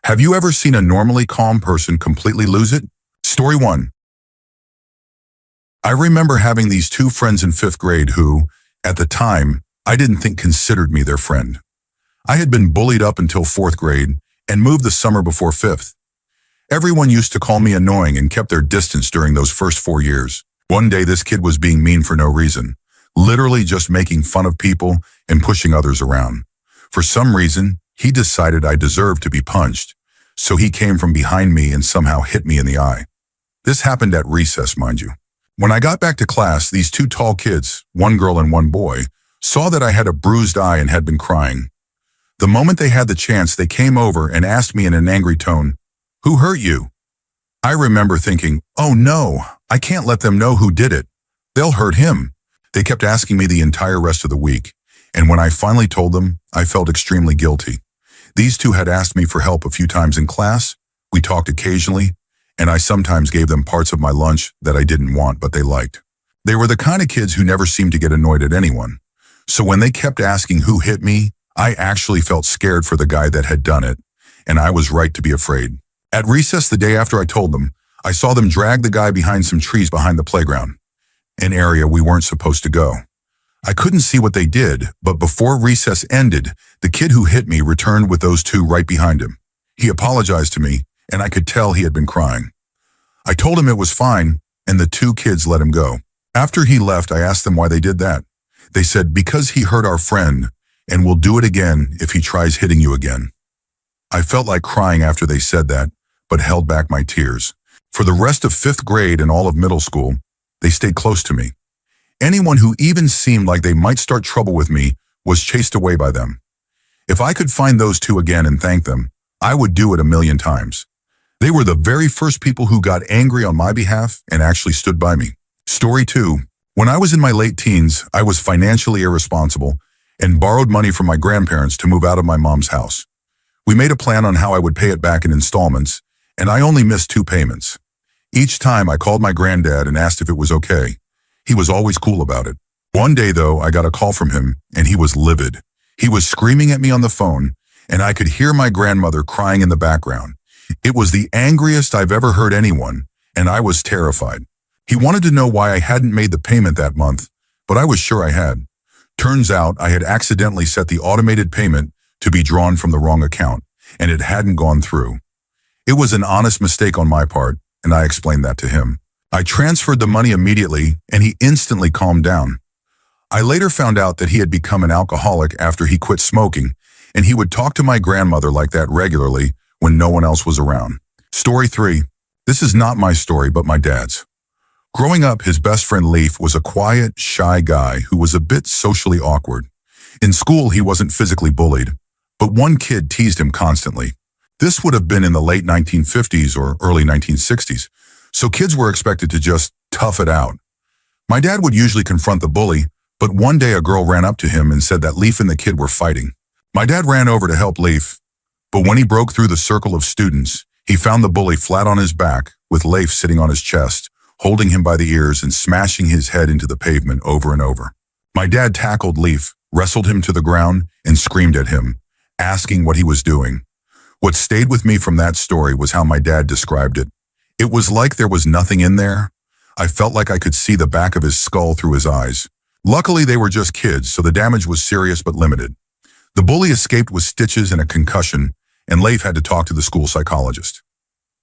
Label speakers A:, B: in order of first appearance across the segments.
A: Have you ever seen a normally calm person completely lose it? Story 1. I remember having these two friends in 5th grade who, at the time, I didn't think considered me their friend. I had been bullied up until 4th grade and moved the summer before 5th. Everyone used to call me annoying and kept their distance during those first 4 years. One day this kid was being mean for no reason, literally just making fun of people and pushing others around. For some reason, he decided I deserved to be punched, so he came from behind me and somehow hit me in the eye. This happened at recess, mind you. When I got back to class, these two tall kids, one girl and one boy, saw that I had a bruised eye and had been crying. The moment they had the chance, they came over and asked me in an angry tone, "Who hurt you?" I remember thinking, oh no, I can't let them know who did it. They'll hurt him. They kept asking me the entire rest of the week, and when I finally told them, I felt extremely guilty. These two had asked me for help a few times in class, we talked occasionally, and I sometimes gave them parts of my lunch that I didn't want but they liked. They were the kind of kids who never seemed to get annoyed at anyone. So when they kept asking who hit me, I actually felt scared for the guy that had done it, and I was right to be afraid. At recess the day after I told them, I saw them drag the guy behind some trees behind the playground, an area we weren't supposed to go. I couldn't see what they did, but before recess ended, the kid who hit me returned with those two right behind him. He apologized to me, and I could tell he had been crying. I told him it was fine, and the two kids let him go. After he left, I asked them why they did that. They said, because he hurt our friend, and will do it again if he tries hitting you again. I felt like crying after they said that, but held back my tears. For the rest of 5th grade and all of middle school, they stayed close to me. Anyone who even seemed like they might start trouble with me was chased away by them. If I could find those two again and thank them, I would do it 1,000,000 times. They were the very first people who got angry on my behalf and actually stood by me. Story 2. When I was in my late teens, I was financially irresponsible and borrowed money from my grandparents to move out of my mom's house. We made a plan on how I would pay it back in installments, and I only missed 2 payments. Each time I called my granddad and asked if it was okay. He was always cool about it. One day, though, I got a call from him, and he was livid. He was screaming at me on the phone, and I could hear my grandmother crying in the background. It was the angriest I've ever heard anyone, and I was terrified. He wanted to know why I hadn't made the payment that month, but I was sure I had. Turns out I had accidentally set the automated payment to be drawn from the wrong account, and it hadn't gone through. It was an honest mistake on my part, and I explained that to him. I transferred the money immediately, and he instantly calmed down. I later found out that he had become an alcoholic after he quit smoking, and he would talk to my grandmother like that regularly when no one else was around. Story 3. This is not my story, but my dad's. Growing up, his best friend Leif was a quiet, shy guy who was a bit socially awkward. In school, he wasn't physically bullied, but one kid teased him constantly. This would have been in the late 1950s or early 1960s, so kids were expected to just tough it out. My dad would usually confront the bully, but one day a girl ran up to him and said that Leif and the kid were fighting. My dad ran over to help Leif, but when he broke through the circle of students, he found the bully flat on his back with Leif sitting on his chest, holding him by the ears and smashing his head into the pavement over and over. My dad tackled Leif, wrestled him to the ground, and screamed at him, asking what he was doing. What stayed with me from that story was how my dad described it. It was like there was nothing in there. I felt like I could see the back of his skull through his eyes. Luckily, they were just kids, so the damage was serious but limited. The bully escaped with stitches and a concussion, and Leif had to talk to the school psychologist.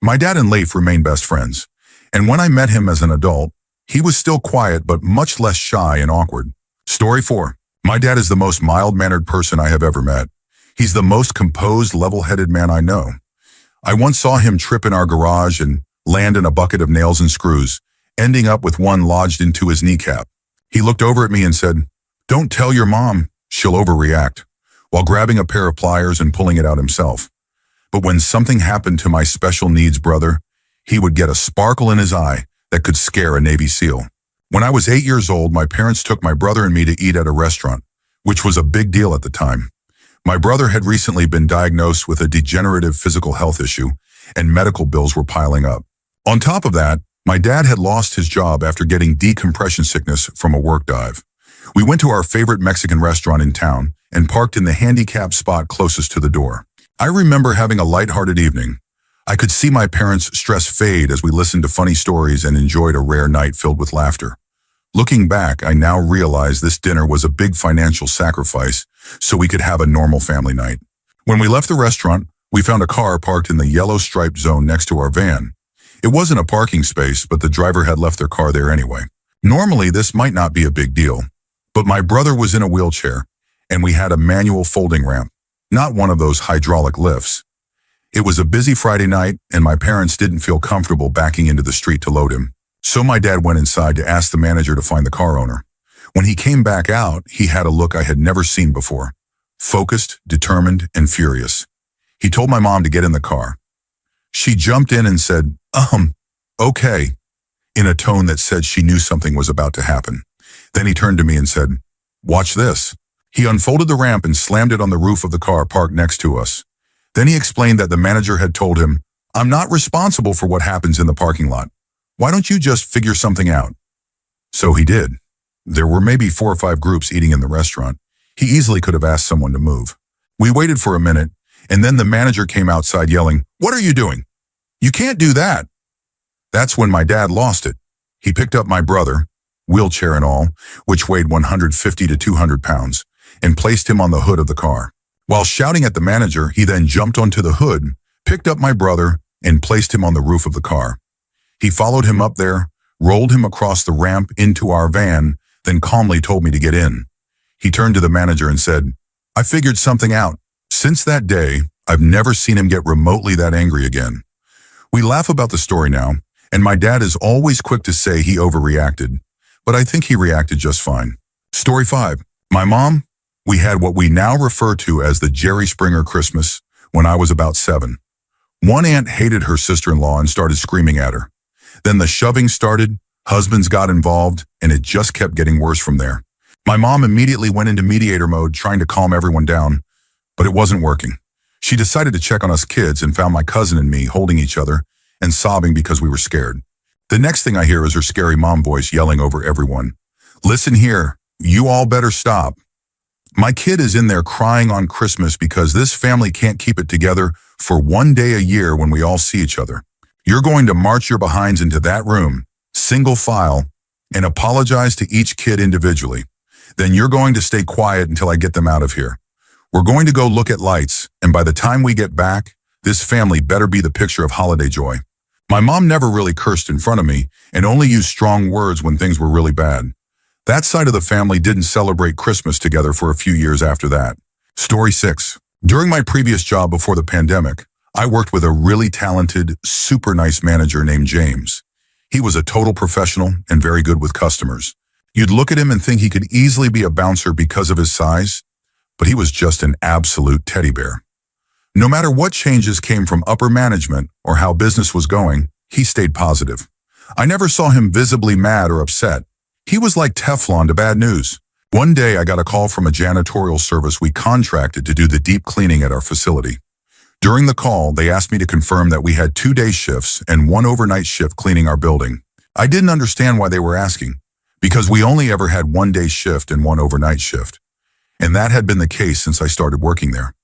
A: My dad and Leif remained best friends, and when I met him as an adult, he was still quiet but much less shy and awkward. Story 4. My dad is the most mild-mannered person I have ever met. He's the most composed, level-headed man I know. I once saw him trip in our garage and land in a bucket of nails and screws, ending up with one lodged into his kneecap. He looked over at me and said, "Don't tell your mom, she'll overreact," while grabbing a pair of pliers and pulling it out himself. But when something happened to my special needs brother, he would get a sparkle in his eye that could scare a Navy SEAL. When I was 8 years old, my parents took my brother and me to eat at a restaurant, which was a big deal at the time. My brother had recently been diagnosed with a degenerative physical health issue, and medical bills were piling up. On top of that, my dad had lost his job after getting decompression sickness from a work dive. We went to our favorite Mexican restaurant in town and parked in the handicapped spot closest to the door. I remember having a lighthearted evening. I could see my parents' stress fade as we listened to funny stories and enjoyed a rare night filled with laughter. Looking back, I now realize this dinner was a big financial sacrifice so we could have a normal family night. When we left the restaurant, we found a car parked in the yellow striped zone next to our van. It wasn't a parking space, but the driver had left their car there anyway. Normally, this might not be a big deal, but my brother was in a wheelchair, and we had a manual folding ramp, not one of those hydraulic lifts. It was a busy Friday night, and my parents didn't feel comfortable backing into the street to load him. So my dad went inside to ask the manager to find the car owner. When he came back out, he had a look I had never seen before. Focused, determined, and furious. He told my mom to get in the car. She jumped in and said, okay, in a tone that said she knew something was about to happen. Then he turned to me and said, watch this. He unfolded the ramp and slammed it on the roof of the car parked next to us. Then he explained that the manager had told him, I'm not responsible for what happens in the parking lot. Why don't you just figure something out? So he did. There were maybe 4 or 5 groups eating in the restaurant. He easily could have asked someone to move. We waited for a minute, and then the manager came outside yelling, what are you doing? You can't do that. That's when my dad lost it. He picked up my brother, wheelchair and all, which weighed 150 to 200 pounds, and placed him on the hood of the car. While shouting at the manager, he then jumped onto the hood, picked up my brother, and placed him on the roof of the car. He followed him up there, rolled him across the ramp into our van, then calmly told me to get in. He turned to the manager and said, I figured something out. Since that day, I've never seen him get remotely that angry again. We laugh about the story now, and my dad is always quick to say he overreacted, but I think he reacted just fine. Story 5. My mom, we had what we now refer to as the Jerry Springer Christmas when I was about 7. One aunt hated her sister-in-law and started screaming at her. Then the shoving started, husbands got involved, and it just kept getting worse from there. My mom immediately went into mediator mode trying to calm everyone down, but it wasn't working. She decided to check on us kids and found my cousin and me holding each other and sobbing because we were scared. The next thing I hear is her scary mom voice yelling over everyone. Listen here, you all better stop. My kid is in there crying on Christmas because this family can't keep it together for one day a year when we all see each other. You're going to march your behinds into that room, single file, and apologize to each kid individually. Then you're going to stay quiet until I get them out of here. We're going to go look at lights, and by the time we get back, this family better be the picture of holiday joy. My mom never really cursed in front of me and only used strong words when things were really bad. That side of the family didn't celebrate Christmas together for a few years after that. Story 6. During my previous job before the pandemic, I worked with a really talented, super nice manager named James. He was a total professional and very good with customers. You'd look at him and think he could easily be a bouncer because of his size, but he was just an absolute teddy bear. No matter what changes came from upper management or how business was going, he stayed positive. I never saw him visibly mad or upset. He was like Teflon to bad news. One day I got a call from a janitorial service we contracted to do the deep cleaning at our facility. During the call, they asked me to confirm that we had 2 day shifts and 1 overnight shift cleaning our building. I didn't understand why they were asking, because we only ever had 1 day shift and 1 overnight shift. And that had been the case since I started working there.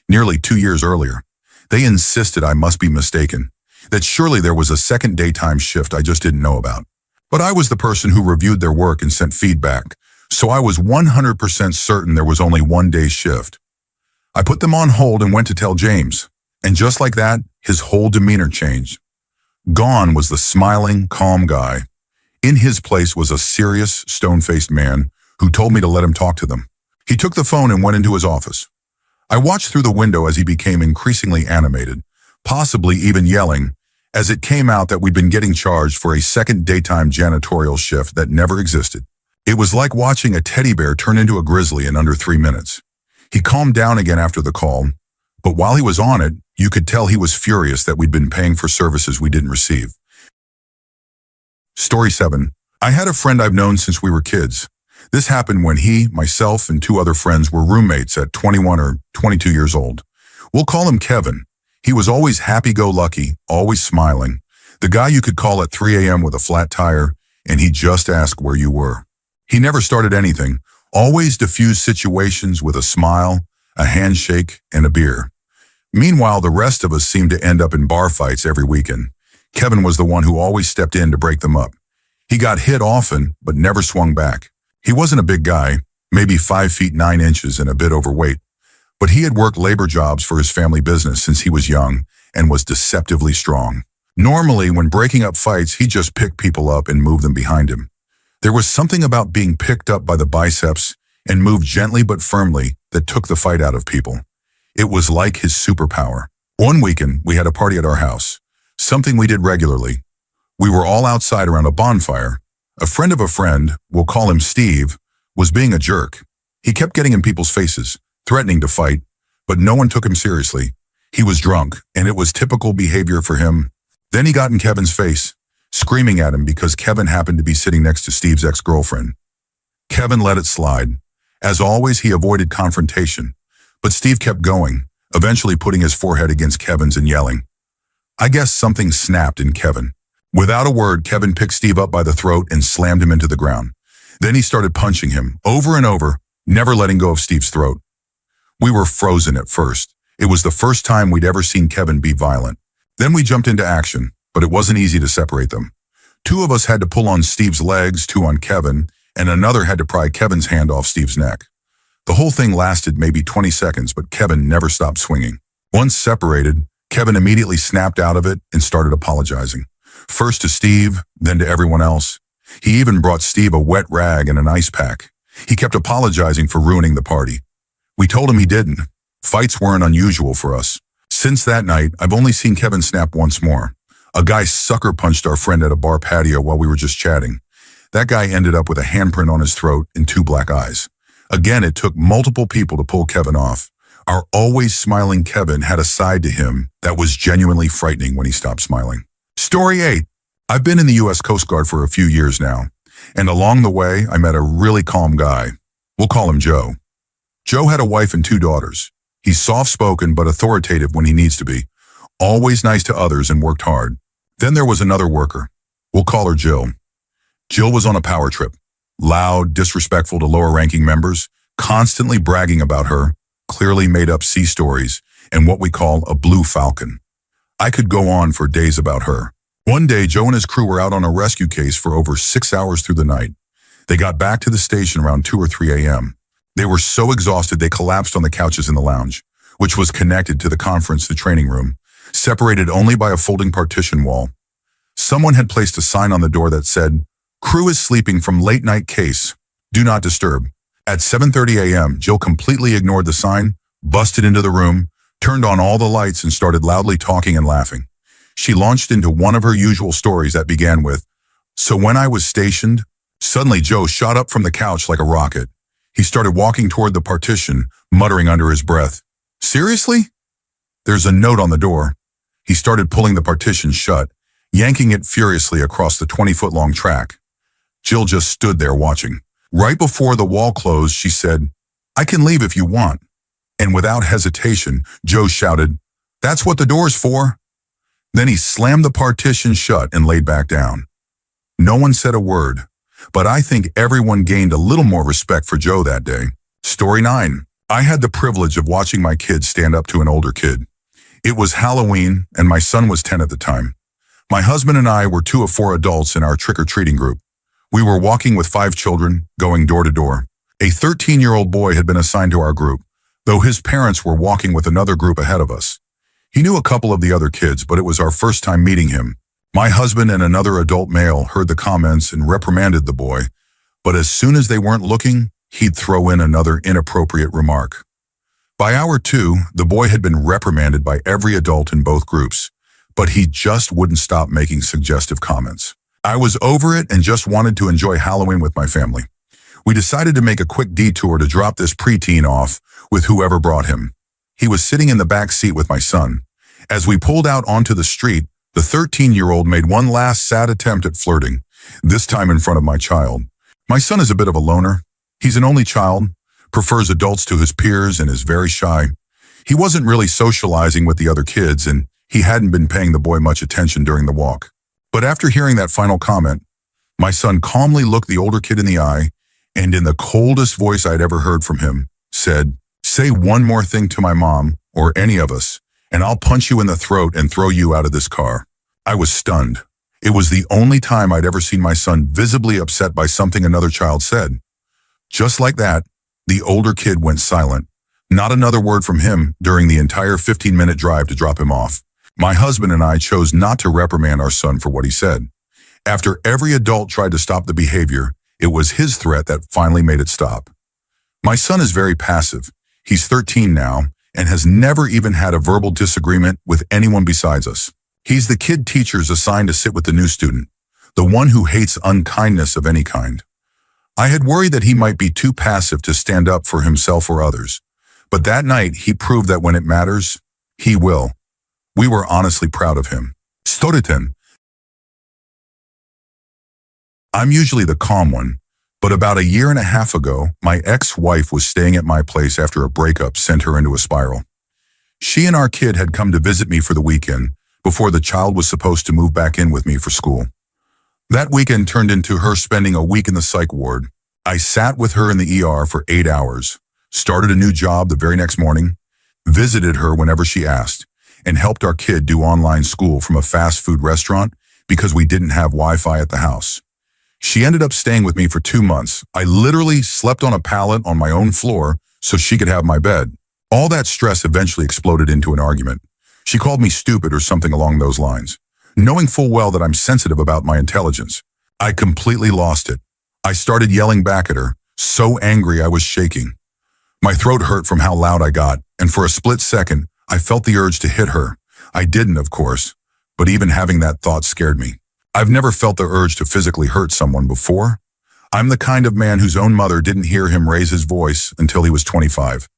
A: Nearly 2 years earlier, they insisted I must be mistaken, that surely there was a second daytime shift I just didn't know about. But I was the person who reviewed their work and sent feedback, so I was 100% certain there was only 1 day shift. I put them on hold and went to tell James, and just like that, his whole demeanor changed. Gone was the smiling, calm guy. In his place was a serious, stone-faced man who told me to let him talk to them. He took the phone and went into his office. I watched through the window as he became increasingly animated, possibly even yelling, as it came out that we'd been getting charged for a second daytime janitorial shift that never existed. It was like watching a teddy bear turn into a grizzly in under 3 minutes. He calmed down again after the call, but while he was on it, you could tell he was furious that we'd been paying for services we didn't receive. Story 7. I had a friend I've known since we were kids. This happened when he, myself, and 2 other friends were roommates at 21 or 22 years old. We'll call him Kevin. He was always happy-go-lucky, always smiling. The guy you could call at 3 a.m. with a flat tire, and he'd just ask where you were. He never started anything, always diffused situations with a smile, a handshake, and a beer. Meanwhile, the rest of us seemed to end up in bar fights every weekend. Kevin was the one who always stepped in to break them up. He got hit often, but never swung back. He wasn't a big guy, maybe 5 feet 9 inches and a bit overweight, but he had worked labor jobs for his family business since he was young and was deceptively strong. Normally, when breaking up fights, he just picked people up and moved them behind him. There was something about being picked up by the biceps and moved gently but firmly that took the fight out of people. It was like his superpower. One weekend, we had a party at our house, something we did regularly. We were all outside around a bonfire. A friend of a friend, we'll call him Steve, was being a jerk. He kept getting in people's faces, threatening to fight, but no one took him seriously. He was drunk, and it was typical behavior for him. Then he got in Kevin's face, screaming at him because Kevin happened to be sitting next to Steve's ex-girlfriend. Kevin let it slide. As always, he avoided confrontation, but Steve kept going, eventually putting his forehead against Kevin's and yelling. I guess something snapped in Kevin. Without a word, Kevin picked Steve up by the throat and slammed him into the ground. Then he started punching him, over and over, never letting go of Steve's throat. We were frozen at first. It was the first time we'd ever seen Kevin be violent. Then we jumped into action, but it wasn't easy to separate them. 2 of us had to pull on Steve's legs, 2 on Kevin, and another had to pry Kevin's hand off Steve's neck. The whole thing lasted maybe 20 seconds, but Kevin never stopped swinging. Once separated, Kevin immediately snapped out of it and started apologizing. First to Steve, then to everyone else. He even brought Steve a wet rag and an ice pack. He kept apologizing for ruining the party. We told him he didn't. Fights weren't unusual for us. Since that night, I've only seen Kevin snap once more. A guy sucker punched our friend at a bar patio while we were just chatting. That guy ended up with a handprint on his throat and 2 black eyes. Again, it took multiple people to pull Kevin off. Our always smiling Kevin had a side to him that was genuinely frightening when he stopped smiling. Story 8. I've been in the U.S. Coast Guard for a few years now, and along the way, I met a really calm guy. We'll call him Joe. Joe had a wife and 2 daughters. He's soft-spoken but authoritative when he needs to be, always nice to others and worked hard. Then there was another worker. We'll call her Jill. Jill was on a power trip, loud, disrespectful to lower-ranking members, constantly bragging about her, clearly made-up sea stories, and what we call a blue falcon. I could go on for days about her. One day, Joe and his crew were out on a rescue case for over 6 hours through the night. They got back to the station around 2 or 3 a.m. They were so exhausted they collapsed on the couches in the lounge, which was connected to the training room, separated only by a folding partition wall. Someone had placed a sign on the door that said, "Crew is sleeping from late night case. Do not disturb." At 7:30 a.m., Jill completely ignored the sign, busted into the room, turned on all the lights and started loudly talking and laughing. She launched into one of her usual stories that began with, "So when I was stationed," suddenly Joe shot up from the couch like a rocket. He started walking toward the partition, muttering under his breath, "Seriously?" There's a note on the door. He started pulling the partition shut, yanking it furiously across the 20-foot-long track. Jill just stood there watching. Right before the wall closed, she said, "I can leave if you want." And without hesitation, Joe shouted, "That's what the door's for." Then he slammed the partition shut and laid back down. No one said a word, but I think everyone gained a little more respect for Joe that day. Story 9. I had the privilege of watching my kids stand up to an older kid. It was Halloween, and my son was 10 at the time. My husband and I were 2 of 4 adults in our trick-or-treating group. We were walking with 5 children, going door to door. A 13-year-old boy had been assigned to our group, though his parents were walking with another group ahead of us. He knew a couple of the other kids, but it was our first time meeting him. My husband and another adult male heard the comments and reprimanded the boy, but as soon as they weren't looking, he'd throw in another inappropriate remark. By hour 2, the boy had been reprimanded by every adult in both groups, but he just wouldn't stop making suggestive comments. I was over it and just wanted to enjoy Halloween with my family. We decided to make a quick detour to drop this preteen off with whoever brought him. He was sitting in the back seat with my son. As we pulled out onto the street, the 13-year-old made one last sad attempt at flirting, this time in front of my child. My son is a bit of a loner. He's an only child, prefers adults to his peers, and is very shy. He wasn't really socializing with the other kids, and he hadn't been paying the boy much attention during the walk. But after hearing that final comment, my son calmly looked the older kid in the eye, and in the coldest voice I'd ever heard from him, said, "Say one more thing to my mom, or any of us, and I'll punch you in the throat and throw you out of this car." I was stunned. It was the only time I'd ever seen my son visibly upset by something another child said. Just like that, the older kid went silent. Not another word from him during the entire 15-minute drive to drop him off. My husband and I chose not to reprimand our son for what he said. After every adult tried to stop the behavior, it was his threat that finally made it stop. My son is very passive. He's 13 now and has never even had a verbal disagreement with anyone besides us. He's the kid teachers assigned to sit with the new student, the one who hates unkindness of any kind. I had worried that he might be too passive to stand up for himself or others, but that night he proved that when it matters, he will. We were honestly proud of him. Story 10. I'm usually the calm one, but about a year and a half ago, my ex-wife was staying at my place after a breakup sent her into a spiral. She and our kid had come to visit me for the weekend before the child was supposed to move back in with me for school. That weekend turned into her spending a week in the psych ward. I sat with her in the ER for 8 hours, started a new job the very next morning, visited her whenever she asked, and helped our kid do online school from a fast food restaurant because we didn't have Wi-Fi at the house. She ended up staying with me for 2 months. I literally slept on a pallet on my own floor so she could have my bed. All that stress eventually exploded into an argument. She called me stupid or something along those lines, knowing full well that I'm sensitive about my intelligence. I completely lost it. I started yelling back at her, so angry I was shaking. My throat hurt from how loud I got, and for a split second, I felt the urge to hit her. I didn't, of course, but even having that thought scared me. I've never felt the urge to physically hurt someone before. I'm the kind of man whose own mother didn't hear him raise his voice until he was 25.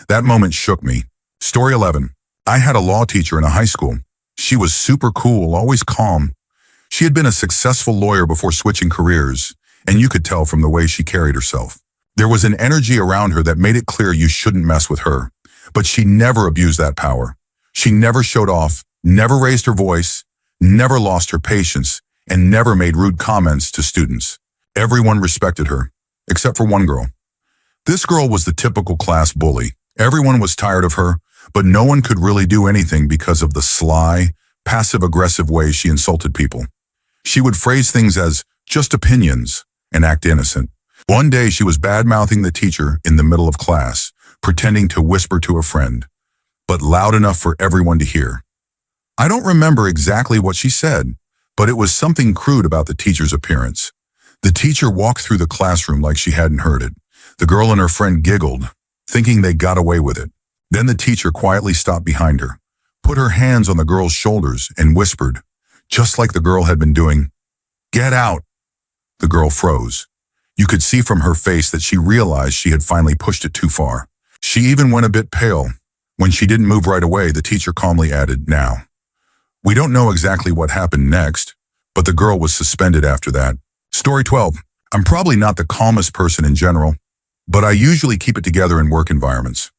A: That moment shook me. Story 11. I had a law teacher in a high school. She was super cool, always calm. She had been a successful lawyer before switching careers, and you could tell from the way she carried herself. There was an energy around her that made it clear you shouldn't mess with her, but she never abused that power. She never showed off, never raised her voice, never lost her patience, and never made rude comments to students. Everyone respected her, except for one girl. This girl was the typical class bully. Everyone was tired of her, but no one could really do anything because of the sly, passive-aggressive way she insulted people. She would phrase things as just opinions and act innocent. One day she was bad-mouthing the teacher in the middle of class, pretending to whisper to a friend, but loud enough for everyone to hear. I don't remember exactly what she said, but it was something crude about the teacher's appearance. The teacher walked through the classroom like she hadn't heard it. The girl and her friend giggled, thinking they got away with it. Then the teacher quietly stopped behind her, put her hands on the girl's shoulders, and whispered, just like the girl had been doing, "Get out." The girl froze. You could see from her face that she realized she had finally pushed it too far. She even went a bit pale. When she didn't move right away, the teacher calmly added, "Now." We don't know exactly what happened next, but the girl was suspended after that. Story 12. I'm probably not the calmest person in general, but I usually keep it together in work environments.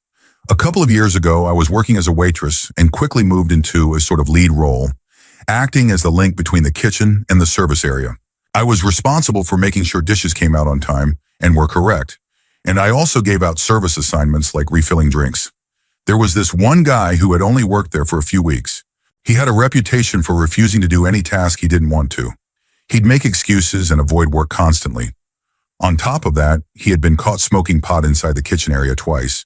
A: A couple of years ago, I was working as a waitress and quickly moved into a sort of lead role, acting as the link between the kitchen and the service area. I was responsible for making sure dishes came out on time and were correct, and I also gave out service assignments like refilling drinks. There was this one guy who had only worked there for a few weeks. He had a reputation for refusing to do any task he didn't want to. He'd make excuses and avoid work constantly. On top of that, he had been caught smoking pot inside the kitchen area twice,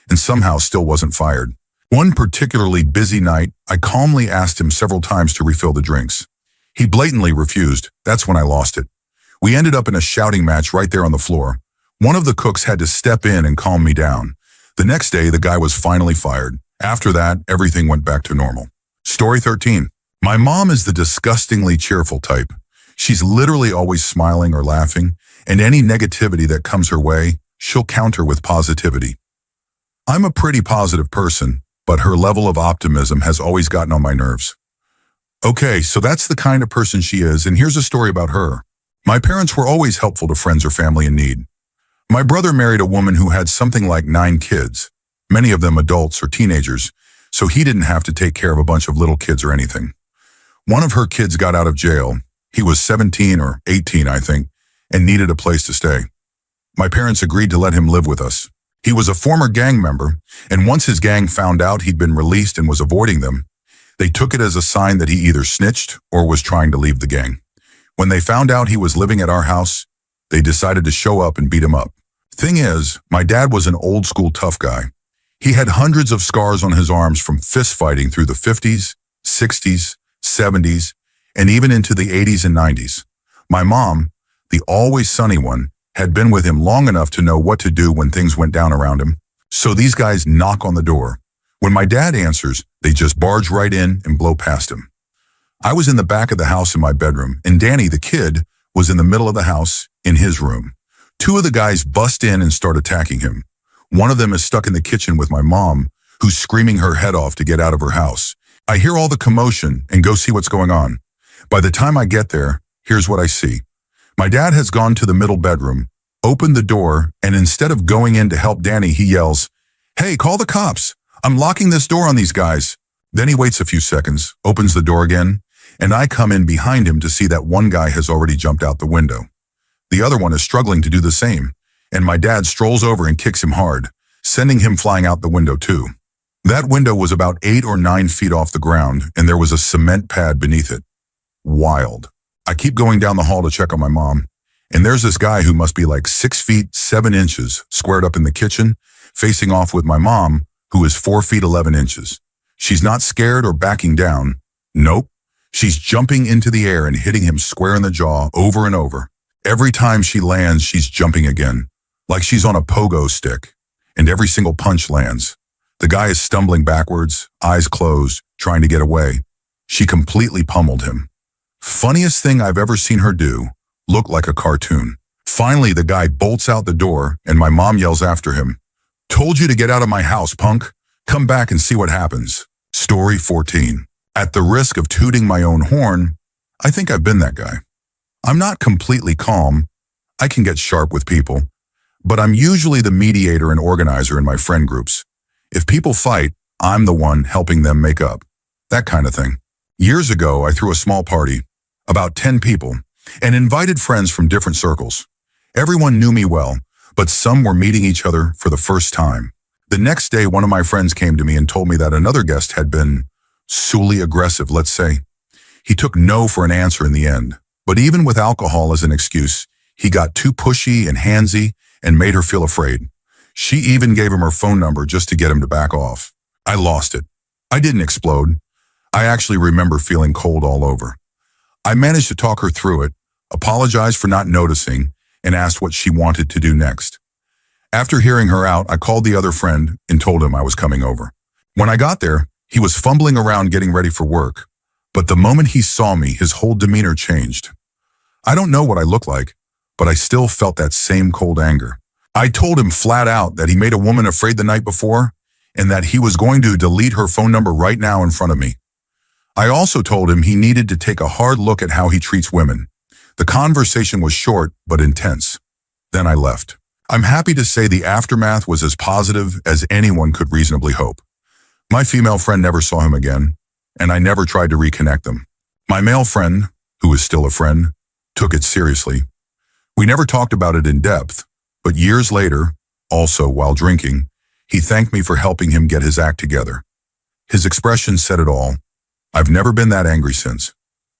A: and somehow still wasn't fired. One particularly busy night, I calmly asked him several times to refill the drinks. He blatantly refused. That's when I lost it. We ended up in a shouting match right there on the floor. One of the cooks had to step in and calm me down. The next day, the guy was finally fired. After that, everything went back to normal. Story 13. My mom is the disgustingly cheerful type. She's literally always smiling or laughing, and any negativity that comes her way, she'll counter with positivity. I'm a pretty positive person, but her level of optimism has always gotten on my nerves. Okay, so that's the kind of person she is, and here's a story about her. My parents were always helpful to friends or family in need. My brother married a woman who had something like 9 kids, many of them adults or teenagers, so he didn't have to take care of a bunch of little kids or anything. One of her kids got out of jail. He was 17 or 18, I think, and needed a place to stay. My parents agreed to let him live with us. He was a former gang member, and once his gang found out he'd been released and was avoiding them, they took it as a sign that he either snitched or was trying to leave the gang. When they found out he was living at our house, they decided to show up and beat him up. Thing is, my dad was an old-school tough guy. He had hundreds of scars on his arms from fist fighting through the 50s, 60s, 70s, and even into the 80s and 90s. My mom, the always sunny one, had been with him long enough to know what to do when things went down around him. So these guys knock on the door. When my dad answers, they just barge right in and blow past him. I was in the back of the house in my bedroom, and Danny, the kid, was in the middle of the house in his room. Two of the guys bust in and start attacking him. One of them is stuck in the kitchen with my mom, who's screaming her head off to get out of her house. I hear all the commotion and go see what's going on. By the time I get there, here's what I see. My dad has gone to the middle bedroom, opened the door, and instead of going in to help Danny, he yells, "Hey, call the cops. I'm locking this door on these guys." Then he waits a few seconds, opens the door again, and I come in behind him to see that one guy has already jumped out the window. The other one is struggling to do the same, and my dad strolls over and kicks him hard, sending him flying out the window too. That window was about 8 or 9 feet off the ground, and there was a cement pad beneath it. Wild. I keep going down the hall to check on my mom, and there's this guy who must be like 6 feet 7 inches squared up in the kitchen, facing off with my mom, who is 4 feet 11 inches. She's not scared or backing down. Nope. She's jumping into the air and hitting him square in the jaw over and over. Every time she lands, she's jumping again, like she's on a pogo stick, and every single punch lands. The guy is stumbling backwards, eyes closed, trying to get away. She completely pummeled him. Funniest thing I've ever seen her do, looked like a cartoon. Finally, the guy bolts out the door, and my mom yells after him, "Told you to get out of my house, punk. Come back and see what happens." Story 14. At the risk of tooting my own horn, I think I've been that guy. I'm not completely calm. I can get sharp with people, but I'm usually the mediator and organizer in my friend groups. If people fight, I'm the one helping them make up. That kind of thing. Years ago, I threw a small party, about 10 people, and invited friends from different circles. Everyone knew me well, but some were meeting each other for the first time. The next day, one of my friends came to me and told me that another guest had been solely aggressive, let's say. He took no for an answer in the end, but even with alcohol as an excuse, he got too pushy and handsy and made her feel afraid. She even gave him her phone number just to get him to back off. I lost it. I didn't explode. I actually remember feeling cold all over. I managed to talk her through it, apologized for not noticing, and asked what she wanted to do next. After hearing her out, I called the other friend and told him I was coming over. When I got there, he was fumbling around getting ready for work, but the moment he saw me, his whole demeanor changed. I don't know what I look like, but I still felt that same cold anger. I told him flat out that he made a woman afraid the night before and that he was going to delete her phone number right now in front of me. I also told him he needed to take a hard look at how he treats women. The conversation was short but intense. Then I left. I'm happy to say the aftermath was as positive as anyone could reasonably hope. My female friend never saw him again, and I never tried to reconnect them. My male friend, who is still a friend, took it seriously. We never talked about it in depth, but years later, also while drinking, he thanked me for helping him get his act together. His expression said it all. I've never been that angry since.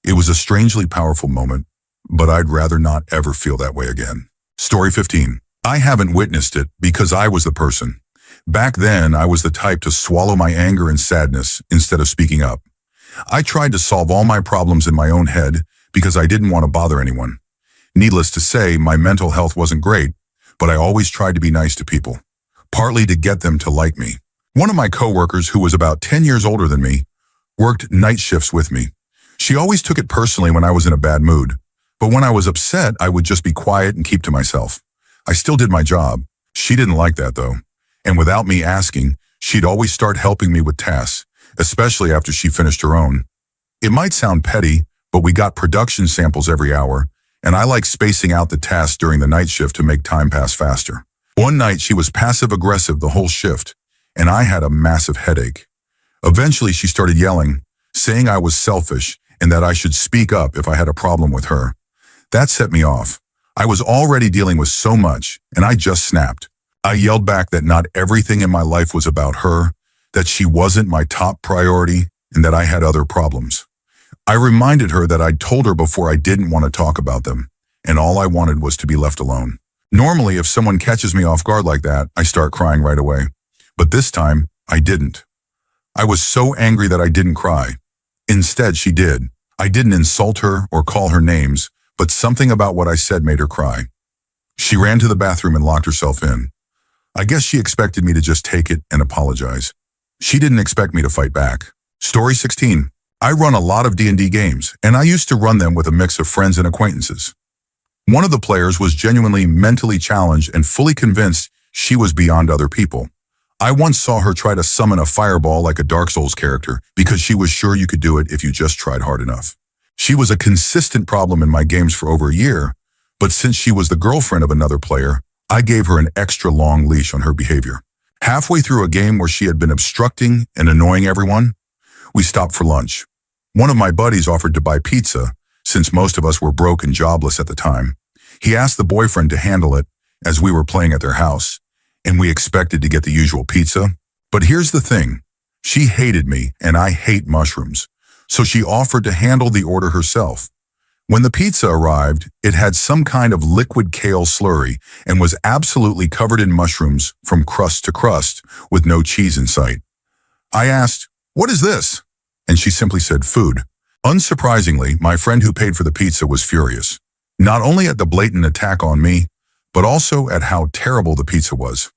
A: It was a strangely powerful moment, but I'd rather not ever feel that way again. Story 15. I haven't witnessed it because I was the person. Back then, I was the type to swallow my anger and sadness instead of speaking up. I tried to solve all my problems in my own head because I didn't want to bother anyone. Needless to say, my mental health wasn't great, but I always tried to be nice to people, partly to get them to like me. One of my coworkers, who was about 10 years older than me, worked night shifts with me. She always took it personally when I was in a bad mood, but when I was upset, I would just be quiet and keep to myself. I still did my job. She didn't like that though, and without me asking, she'd always start helping me with tasks, especially after she finished her own. It might sound petty, but we got production samples every hour, and I like spacing out the tasks during the night shift to make time pass faster. One night she was passive-aggressive the whole shift, and I had a massive headache. Eventually she started yelling, saying I was selfish and that I should speak up if I had a problem with her. That set me off. I was already dealing with so much, and I just snapped. I yelled back that not everything in my life was about her, that she wasn't my top priority, and that I had other problems. I reminded her that I'd told her before I didn't want to talk about them, and all I wanted was to be left alone. Normally, if someone catches me off guard like that, I start crying right away. But this time, I didn't. I was so angry that I didn't cry. Instead, she did. I didn't insult her or call her names, but something about what I said made her cry. She ran to the bathroom and locked herself in. I guess she expected me to just take it and apologize. She didn't expect me to fight back. Story 16. I run a lot of D&D games, and I used to run them with a mix of friends and acquaintances. One of the players was genuinely mentally challenged and fully convinced she was beyond other people. I once saw her try to summon a fireball like a Dark Souls character because she was sure you could do it if you just tried hard enough. She was a consistent problem in my games for over a year, but since she was the girlfriend of another player, I gave her an extra long leash on her behavior. Halfway through a game where she had been obstructing and annoying everyone, we stopped for lunch. One of my buddies offered to buy pizza, since most of us were broke and jobless at the time. He asked the boyfriend to handle it as we were playing at their house, and we expected to get the usual pizza. But here's the thing. She hated me, and I hate mushrooms, so she offered to handle the order herself. When the pizza arrived, it had some kind of liquid kale slurry and was absolutely covered in mushrooms from crust to crust with no cheese in sight. I asked, "What is this?" And she simply said, "Food." Unsurprisingly, my friend who paid for the pizza was furious, not only at the blatant attack on me, but also at how terrible the pizza was.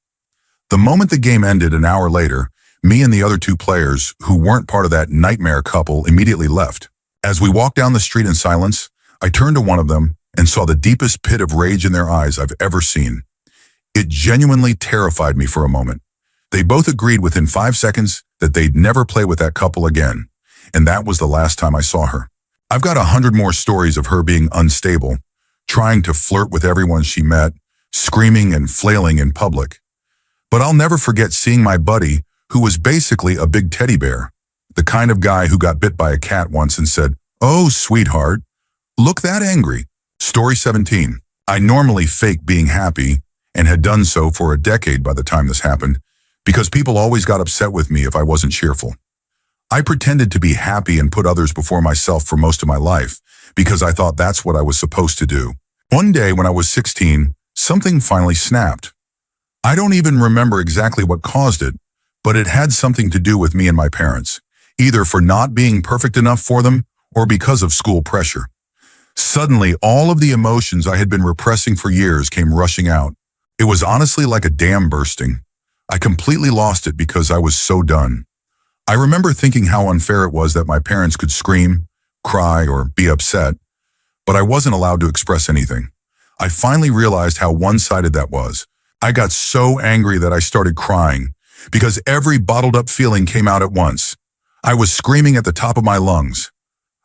A: The moment the game ended an hour later, me and the other two players, who weren't part of that nightmare couple, immediately left. As we walked down the street in silence, I turned to one of them and saw the deepest pit of rage in their eyes I've ever seen. It genuinely terrified me for a moment. They both agreed within 5 seconds that they'd never play with that couple again, and that was the last time I saw her. I've got 100 more stories of her being unstable, trying to flirt with everyone she met, screaming and flailing in public. But I'll never forget seeing my buddy, who was basically a big teddy bear, the kind of guy who got bit by a cat once and said, "Oh, sweetheart, look that angry." Story 17. I normally fake being happy and had done so for a decade by the time this happened, because people always got upset with me if I wasn't cheerful. I pretended to be happy and put others before myself for most of my life, because I thought that's what I was supposed to do. One day when I was 16, something finally snapped. I don't even remember exactly what caused it, but it had something to do with me and my parents, either for not being perfect enough for them or because of school pressure. Suddenly, all of the emotions I had been repressing for years came rushing out. It was honestly like a dam bursting. I completely lost it because I was so done. I remember thinking how unfair it was that my parents could scream, cry, or be upset, but I wasn't allowed to express anything. I finally realized how one-sided that was. I got so angry that I started crying because every bottled-up feeling came out at once. I was screaming at the top of my lungs.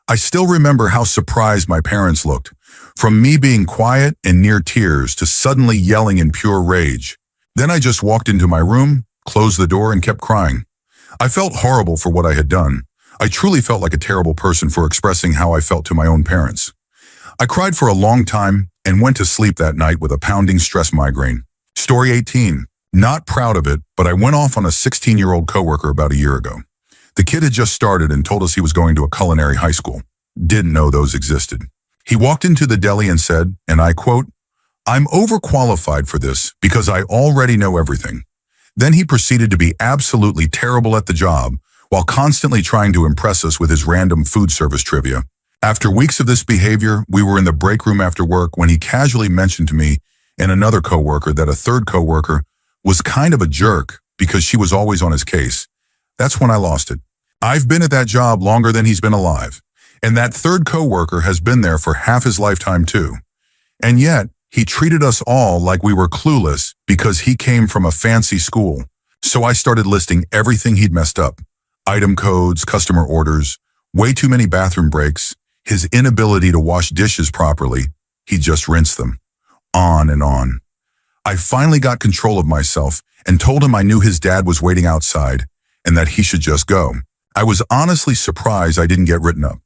A: I still remember how surprised my parents looked, from me being quiet and near tears to suddenly yelling in pure rage. Then I just walked into my room, closed the door, and kept crying. I felt horrible for what I had done. I truly felt like a terrible person for expressing how I felt to my own parents. I cried for a long time and went to sleep that night with a pounding stress migraine. Story 18. Not proud of it, but I went off on a 16-year-old coworker about a year ago. The kid had just started and told us he was going to a culinary high school. Didn't know those existed. He walked into the deli and said, and I quote, "I'm overqualified for this because I already know everything." Then he proceeded to be absolutely terrible at the job while constantly trying to impress us with his random food service trivia. After weeks of this behavior, we were in the break room after work when he casually mentioned to me and another coworker that a third coworker was kind of a jerk because she was always on his case. That's when I lost it. I've been at that job longer than he's been alive, and that third coworker has been there for half his lifetime too. And yet, he treated us all like we were clueless because he came from a fancy school. So I started listing everything he'd messed up. Item codes, customer orders, way too many bathroom breaks, his inability to wash dishes properly. He just rinsed them. On and on. I finally got control of myself and told him I knew his dad was waiting outside and that he should just go. I was honestly surprised I didn't get written up.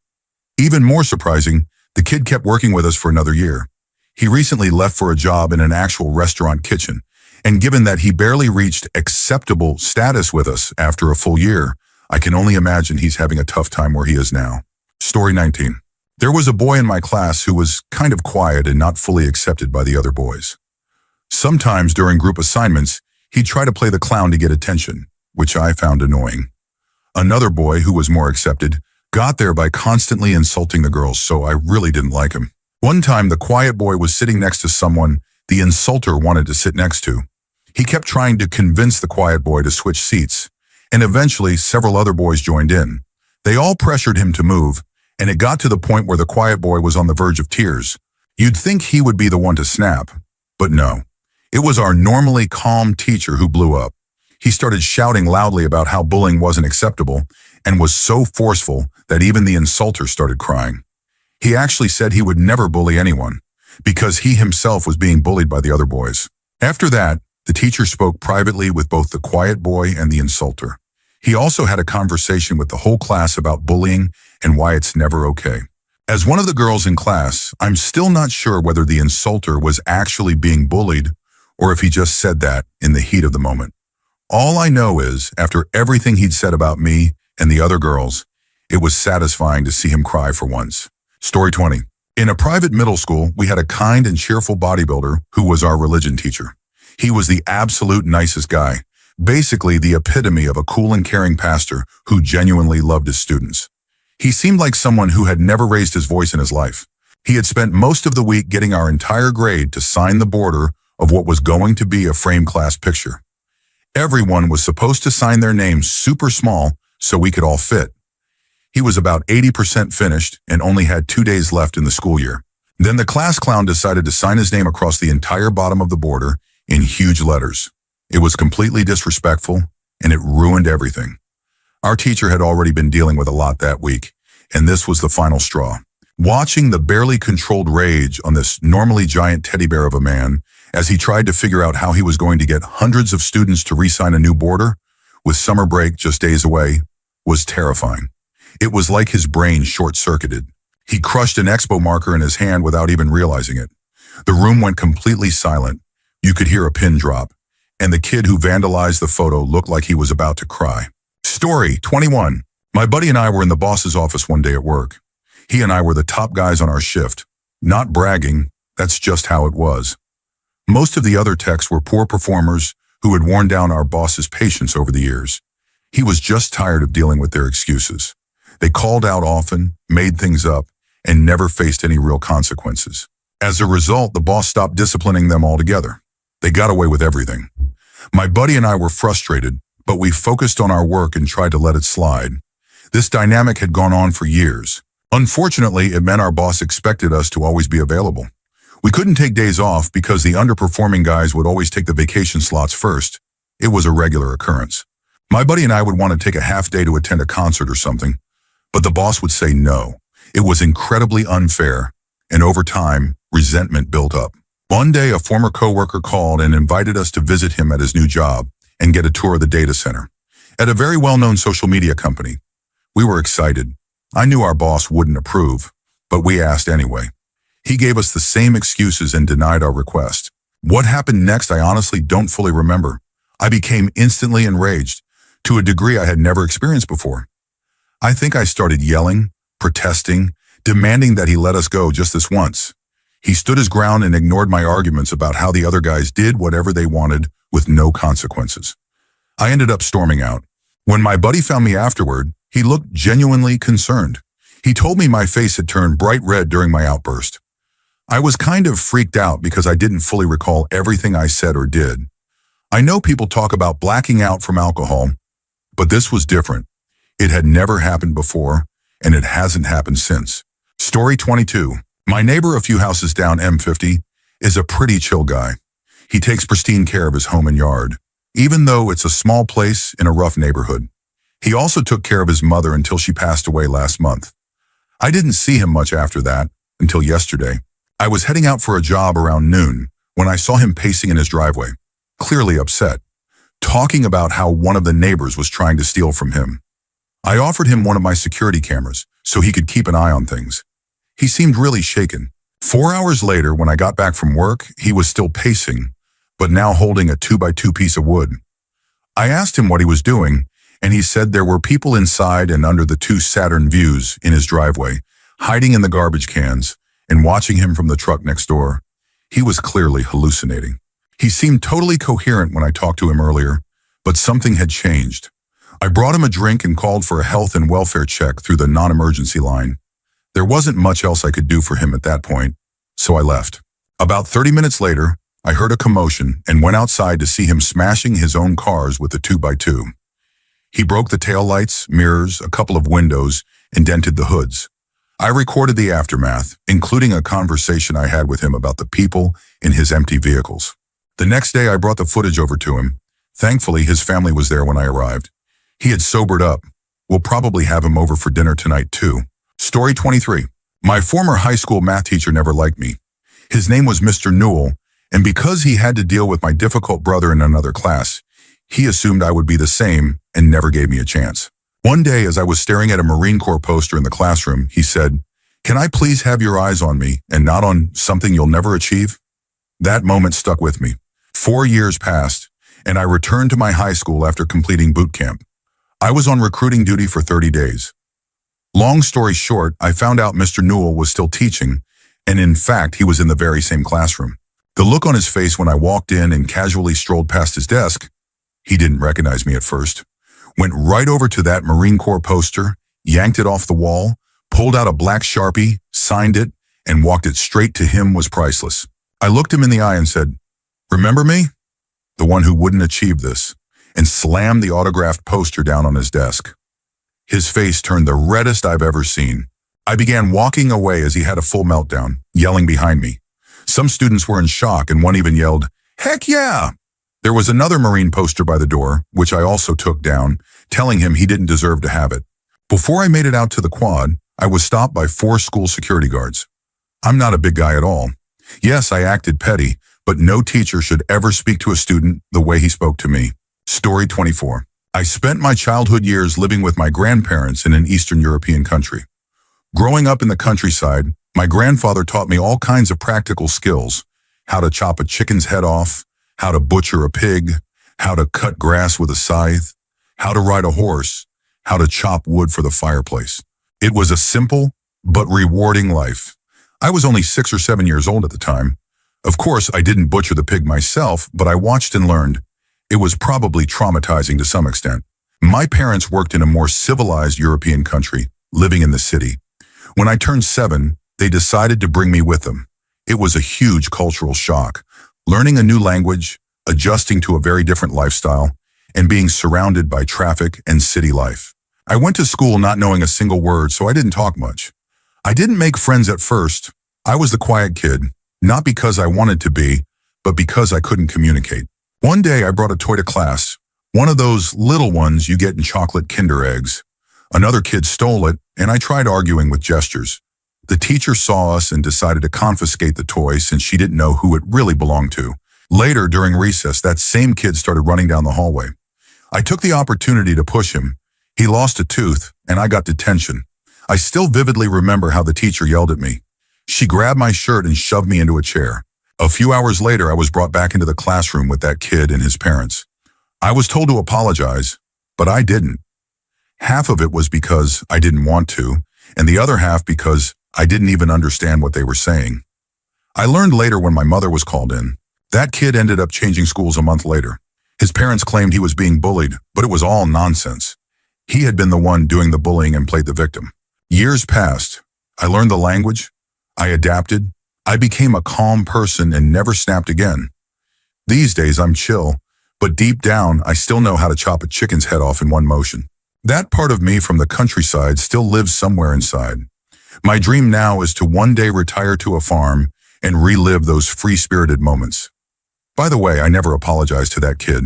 A: Even more surprising, the kid kept working with us for another year. He recently left for a job in an actual restaurant kitchen, And given that he barely reached acceptable status with us after a full year, I can only imagine he's having a tough time where he is now. Story 19. There was a boy in my class who was kind of quiet and not fully accepted by the other boys. Sometimes during group assignments, he'd try to play the clown to get attention, which I found annoying. Another boy, who was more accepted, got there by constantly insulting the girls, so I really didn't like him. One time, the quiet boy was sitting next to someone the insulter wanted to sit next to. He kept trying to convince the quiet boy to switch seats, and eventually several other boys joined in. They all pressured him to move, and it got to the point where the quiet boy was on the verge of tears. You'd think he would be the one to snap, but no. It was our normally calm teacher who blew up. He started shouting loudly about how bullying wasn't acceptable and was so forceful that even the insulter started crying. He actually said he would never bully anyone because he himself was being bullied by the other boys. After that, the teacher spoke privately with both the quiet boy and the insulter. He also had a conversation with the whole class about bullying and why it's never okay. As one of the girls in class, I'm still not sure whether the insulter was actually being bullied or if he just said that in the heat of the moment. All I know is, after everything he'd said about me and the other girls, it was satisfying to see him cry for once. Story 20. In a private middle school, we had a kind and cheerful bodybuilder who was our religion teacher. He was the absolute nicest guy, basically the epitome of a cool and caring pastor who genuinely loved his students. He seemed like someone who had never raised his voice in his life. He had spent most of the week getting our entire grade to sign the border of what was going to be a frame class picture. Everyone was supposed to sign their names super small so we could all fit. He was about 80% finished and only had 2 days left in the school year. Then the class clown decided to sign his name across the entire bottom of the border in huge letters. It was completely disrespectful, and it ruined everything. Our teacher had already been dealing with a lot that week, and this was the final straw. Watching the barely controlled rage on this normally giant teddy bear of a man as he tried to figure out how he was going to get hundreds of students to re-sign a new border, with summer break just days away, was terrifying. It was like his brain short-circuited. He crushed an expo marker in his hand without even realizing it. The room went completely silent. You could hear a pin drop, and the kid who vandalized the photo looked like he was about to cry. Story 21. My buddy and I were in the boss's office one day at work. He and I were the top guys on our shift. Not bragging, that's just how it was. Most of the other techs were poor performers who had worn down our boss's patience over the years. He was just tired of dealing with their excuses. They called out often, made things up, and never faced any real consequences. As a result, the boss stopped disciplining them altogether. They got away with everything. My buddy and I were frustrated, but we focused on our work and tried to let it slide. This dynamic had gone on for years. Unfortunately, it meant our boss expected us to always be available. We couldn't take days off because the underperforming guys would always take the vacation slots first. It was a regular occurrence. My buddy and I would want to take a half day to attend a concert or something, but the boss would say no. It was incredibly unfair, and over time, resentment built up. One day, a former coworker called and invited us to visit him at his new job and get a tour of the data center at a very well-known social media company. We were excited. I knew our boss wouldn't approve, but we asked anyway. He gave us the same excuses and denied our request. What happened next, I honestly don't fully remember. I became instantly enraged, to a degree I had never experienced before. I think I started yelling, protesting, demanding that he let us go just this once. He stood his ground and ignored my arguments about how the other guys did whatever they wanted with no consequences. I ended up storming out. When my buddy found me afterward, he looked genuinely concerned. He told me my face had turned bright red during my outburst. I was kind of freaked out because I didn't fully recall everything I said or did. I know people talk about blacking out from alcohol, but this was different. It had never happened before, and it hasn't happened since. Story 22. My neighbor a few houses down M50 is a pretty chill guy. He takes pristine care of his home and yard, even though it's a small place in a rough neighborhood. He also took care of his mother until she passed away last month. I didn't see him much after that, until yesterday. I was heading out for a job around noon when I saw him pacing in his driveway, clearly upset, talking about how one of the neighbors was trying to steal from him. I offered him one of my security cameras so he could keep an eye on things. He seemed really shaken. 4 hours later, when I got back from work, he was still pacing, but now holding a 2x2 piece of wood. I asked him what he was doing, and he said there were people inside and under the two Saturn views in his driveway, hiding in the garbage cans and watching him from the truck next door. He was clearly hallucinating. He seemed totally coherent when I talked to him earlier, but something had changed. I brought him a drink and called for a health and welfare check through the non-emergency line. There wasn't much else I could do for him at that point, so I left. About 30 minutes later, I heard a commotion and went outside to see him smashing his own cars with a 2x2. He broke the taillights, mirrors, a couple of windows, and dented the hoods. I recorded the aftermath, including a conversation I had with him about the people in his empty vehicles. The next day, I brought the footage over to him. Thankfully, his family was there when I arrived. He had sobered up. We'll probably have him over for dinner tonight, too. Story 23. My former high school math teacher never liked me. His name was Mr. Newell, and because he had to deal with my difficult brother in another class, he assumed I would be the same and never gave me a chance. One day, as I was staring at a Marine Corps poster in the classroom, he said, "Can I please have your eyes on me and not on something you'll never achieve?" That moment stuck with me. 4 years passed, and I returned to my high school after completing boot camp. I was on recruiting duty for 30 days. Long story short, I found out Mr. Newell was still teaching, and in fact, he was in the very same classroom. The look on his face when I walked in and casually strolled past his desk, he didn't recognize me at first, went right over to that Marine Corps poster, yanked it off the wall, pulled out a black Sharpie, signed it, and walked it straight to him was priceless. I looked him in the eye and said, "Remember me? The one who wouldn't achieve this," and slammed the autographed poster down on his desk. His face turned the reddest I've ever seen. I began walking away as he had a full meltdown, yelling behind me. Some students were in shock and one even yelled, "Heck yeah!" There was another Marine poster by the door, which I also took down, telling him he didn't deserve to have it. Before I made it out to the quad, I was stopped by 4 school security guards. I'm not a big guy at all. Yes, I acted petty, but no teacher should ever speak to a student the way he spoke to me. Story 24. I spent my childhood years living with my grandparents in an Eastern European country. Growing up in the countryside, my grandfather taught me all kinds of practical skills: how to chop a chicken's head off, how to butcher a pig, how to cut grass with a scythe, how to ride a horse, how to chop wood for the fireplace. It was a simple but rewarding life. I was only 6 or 7 years old at the time. Of course, I didn't butcher the pig myself, but I watched and learned. It was probably traumatizing to some extent. My parents worked in a more civilized European country, living in the city. When I turned 7, they decided to bring me with them. It was a huge cultural shock, learning a new language, adjusting to a very different lifestyle, and being surrounded by traffic and city life. I went to school not knowing a single word, so I didn't talk much. I didn't make friends at first. I was the quiet kid, not because I wanted to be, but because I couldn't communicate. One day I brought a toy to class, one of those little ones you get in chocolate Kinder eggs. Another kid stole it, and I tried arguing with gestures. The teacher saw us and decided to confiscate the toy since she didn't know who it really belonged to. Later, during recess, that same kid started running down the hallway. I took the opportunity to push him. He lost a tooth, and I got detention. I still vividly remember how the teacher yelled at me. She grabbed my shirt and shoved me into a chair. A few hours later, I was brought back into the classroom with that kid and his parents. I was told to apologize, but I didn't. Half of it was because I didn't want to, and the other half because I didn't even understand what they were saying. I learned later when my mother was called in. That kid ended up changing schools a month later. His parents claimed he was being bullied, but it was all nonsense. He had been the one doing the bullying and played the victim. Years passed. I learned the language. I adapted. I became a calm person and never snapped again. These days I'm chill, but deep down I still know how to chop a chicken's head off in one motion. That part of me from the countryside still lives somewhere inside. My dream now is to one day retire to a farm and relive those free-spirited moments. By the way, I never apologized to that kid.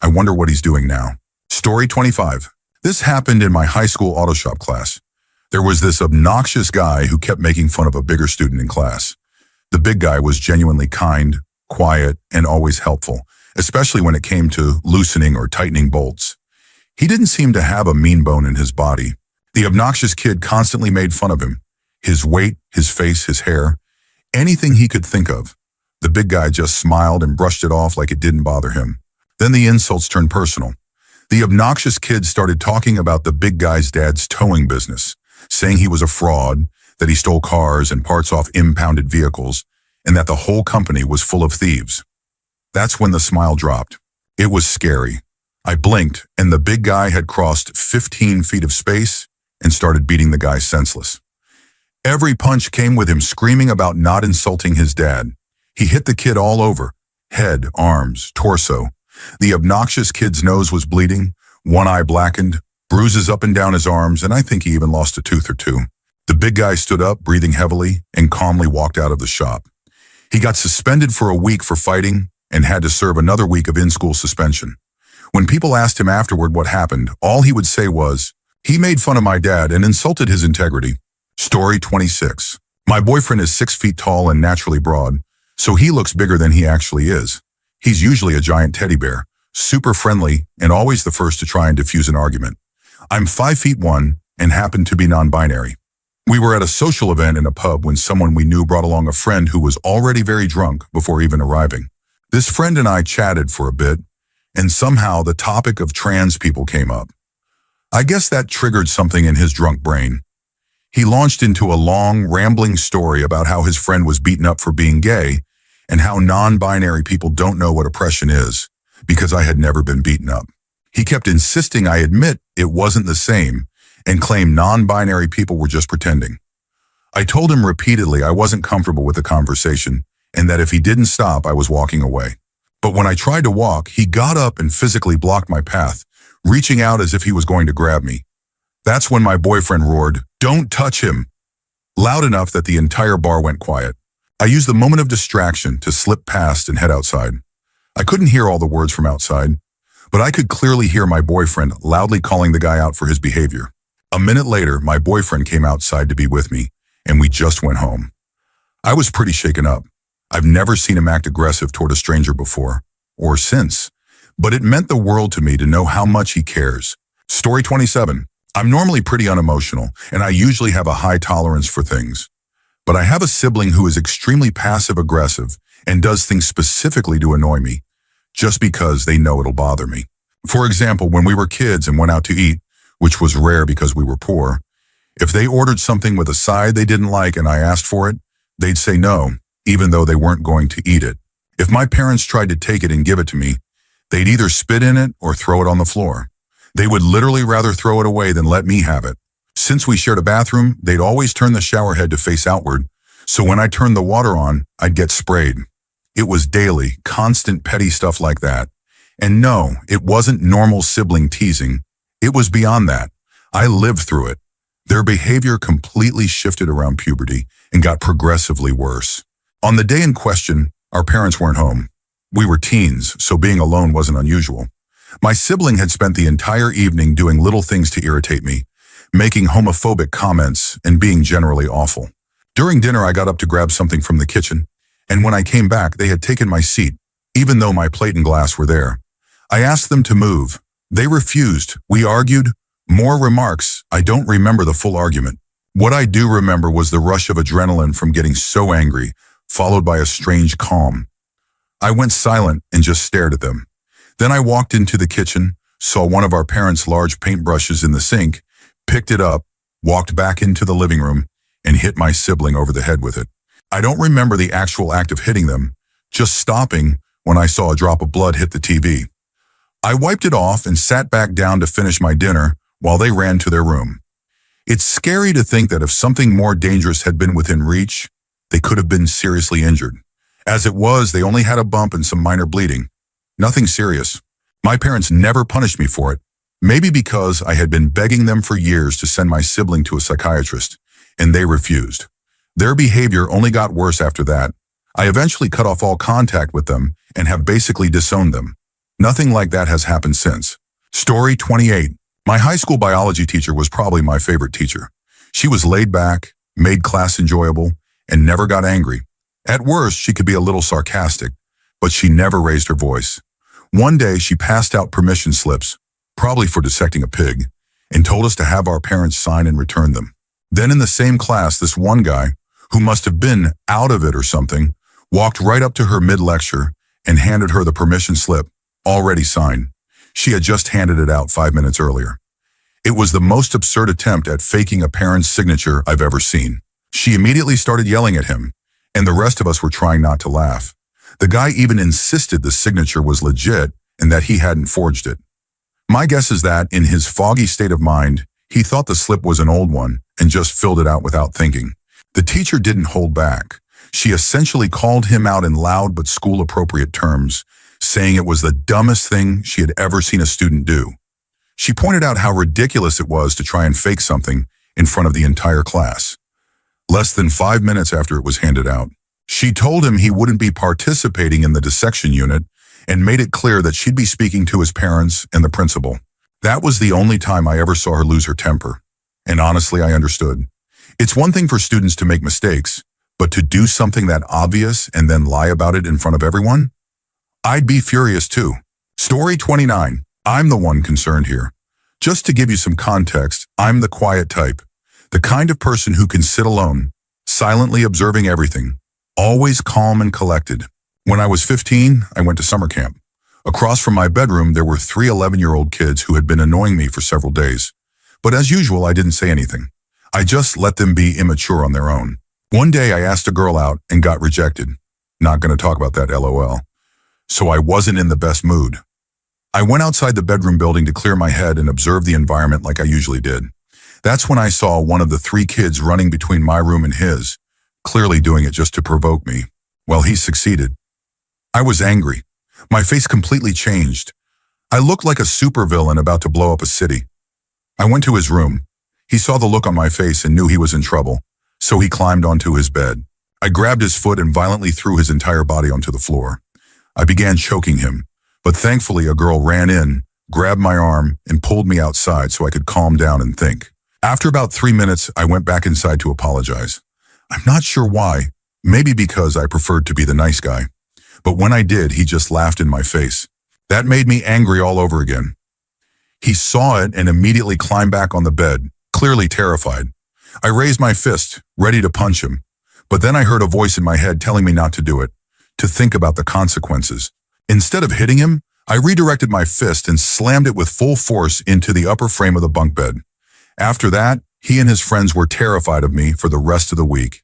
A: I wonder what he's doing now. Story 25. This happened in my high school auto shop class. There was this obnoxious guy who kept making fun of a bigger student in class. The big guy was genuinely kind, quiet, and always helpful, especially when it came to loosening or tightening bolts. He didn't seem to have a mean bone in his body. The obnoxious kid constantly made fun of him. His weight, his face, his hair, anything he could think of. The big guy just smiled and brushed it off like it didn't bother him. Then the insults turned personal. The obnoxious kids started talking about the big guy's dad's towing business, saying he was a fraud, that he stole cars and parts off impounded vehicles, and that the whole company was full of thieves. That's when the smile dropped. It was scary. I blinked, and the big guy had crossed 15 feet of space and started beating the guy senseless. Every punch came with him screaming about not insulting his dad. He hit the kid all over, head, arms, torso. The obnoxious kid's nose was bleeding, one eye blackened, bruises up and down his arms, and I think he even lost a tooth or two. The big guy stood up, breathing heavily, and calmly walked out of the shop. He got suspended for a week for fighting and had to serve another week of in-school suspension. When people asked him afterward what happened, all he would say was, "He made fun of my dad and insulted his integrity." Story 26. My boyfriend is 6 feet tall and naturally broad, so he looks bigger than he actually is. He's usually a giant teddy bear, super friendly, and always the first to try and diffuse an argument. I'm 5 feet 1 and happen to be non-binary. We were at a social event in a pub when someone we knew brought along a friend who was already very drunk before even arriving. This friend and I chatted for a bit, and somehow the topic of trans people came up. I guess that triggered something in his drunk brain. He launched into a long, rambling story about how his friend was beaten up for being gay and how non-binary people don't know what oppression is, because I had never been beaten up. He kept insisting I admit it wasn't the same and claimed non-binary people were just pretending. I told him repeatedly I wasn't comfortable with the conversation and that if he didn't stop, I was walking away. But when I tried to walk, he got up and physically blocked my path, reaching out as if he was going to grab me. That's when my boyfriend roared, "Don't touch him," loud enough that the entire bar went quiet. I used the moment of distraction to slip past and head outside. I couldn't hear all the words from outside, but I could clearly hear my boyfriend loudly calling the guy out for his behavior. A minute later, my boyfriend came outside to be with me, and we just went home. I was pretty shaken up. I've never seen him act aggressive toward a stranger before, or since, but it meant the world to me to know how much he cares. Story 27. I'm normally pretty unemotional, and I usually have a high tolerance for things. But I have a sibling who is extremely passive-aggressive and does things specifically to annoy me, just because they know it'll bother me. For example, when we were kids and went out to eat, which was rare because we were poor, if they ordered something with a side they didn't like and I asked for it, they'd say no, even though they weren't going to eat it. If my parents tried to take it and give it to me, they'd either spit in it or throw it on the floor. They would literally rather throw it away than let me have it. Since we shared a bathroom, they'd always turn the shower head to face outward, so when I turned the water on, I'd get sprayed. It was daily, constant petty stuff like that. And no, it wasn't normal sibling teasing. It was beyond that. I lived through it. Their behavior completely shifted around puberty and got progressively worse. On the day in question, our parents weren't home. We were teens, so being alone wasn't unusual. My sibling had spent the entire evening doing little things to irritate me, making homophobic comments and being generally awful. During dinner, I got up to grab something from the kitchen, and when I came back, they had taken my seat, even though my plate and glass were there. I asked them to move. They refused. We argued. More remarks. I don't remember the full argument. What I do remember was the rush of adrenaline from getting so angry, followed by a strange calm. I went silent and just stared at them. Then I walked into the kitchen, saw one of our parents' large paintbrushes in the sink, picked it up, walked back into the living room, and hit my sibling over the head with it. I don't remember the actual act of hitting them, just stopping when I saw a drop of blood hit the TV. I wiped it off and sat back down to finish my dinner while they ran to their room. It's scary to think that if something more dangerous had been within reach, they could have been seriously injured. As it was, they only had a bump and some minor bleeding. Nothing serious. My parents never punished me for it, maybe because I had been begging them for years to send my sibling to a psychiatrist, and they refused. Their behavior only got worse after that. I eventually cut off all contact with them and have basically disowned them. Nothing like that has happened since. Story 28. My high school biology teacher was probably my favorite teacher. She was laid back, made class enjoyable, and never got angry. At worst, she could be a little sarcastic, but she never raised her voice. One day, she passed out permission slips, probably for dissecting a pig, and told us to have our parents sign and return them. Then in the same class, this one guy, who must have been out of it or something, walked right up to her mid-lecture and handed her the permission slip, already signed. She had just handed it out 5 minutes earlier. It was the most absurd attempt at faking a parent's signature I've ever seen. She immediately started yelling at him, and the rest of us were trying not to laugh. The guy even insisted the signature was legit and that he hadn't forged it. My guess is that, in his foggy state of mind, he thought the slip was an old one and just filled it out without thinking. The teacher didn't hold back. She essentially called him out in loud but school-appropriate terms, saying it was the dumbest thing she had ever seen a student do. She pointed out how ridiculous it was to try and fake something in front of the entire class. Less than 5 minutes after it was handed out, she told him he wouldn't be participating in the dissection unit and made it clear that she'd be speaking to his parents and the principal. That was the only time I ever saw her lose her temper. And honestly, I understood. It's one thing for students to make mistakes, but to do something that obvious and then lie about it in front of everyone? I'd be furious too. Story 29. I'm the one concerned here. Just to give you some context, I'm the quiet type. The kind of person who can sit alone, silently observing everything, always calm and collected. When I was 15, I went to summer camp. Across from my bedroom, there were 3 11-year-old kids who had been annoying me for several days. But as usual, I didn't say anything. I just let them be immature on their own. One day, I asked a girl out and got rejected. Not going to talk about that, LOL. So I wasn't in the best mood. I went outside the bedroom building to clear my head and observe the environment like I usually did. That's when I saw one of the 3 kids running between my room and his, clearly doing it just to provoke me. Well, he succeeded. I was angry. My face completely changed. I looked like a supervillain about to blow up a city. I went to his room. He saw the look on my face and knew he was in trouble, so he climbed onto his bed. I grabbed his foot and violently threw his entire body onto the floor. I began choking him, but thankfully a girl ran in, grabbed my arm, and pulled me outside so I could calm down and think. After about 3 minutes, I went back inside to apologize. I'm not sure why, maybe because I preferred to be the nice guy. But when I did, he just laughed in my face. That made me angry all over again. He saw it and immediately climbed back on the bed, clearly terrified. I raised my fist, ready to punch him. But then I heard a voice in my head telling me not to do it, to think about the consequences. Instead of hitting him, I redirected my fist and slammed it with full force into the upper frame of the bunk bed. After that, he and his friends were terrified of me for the rest of the week.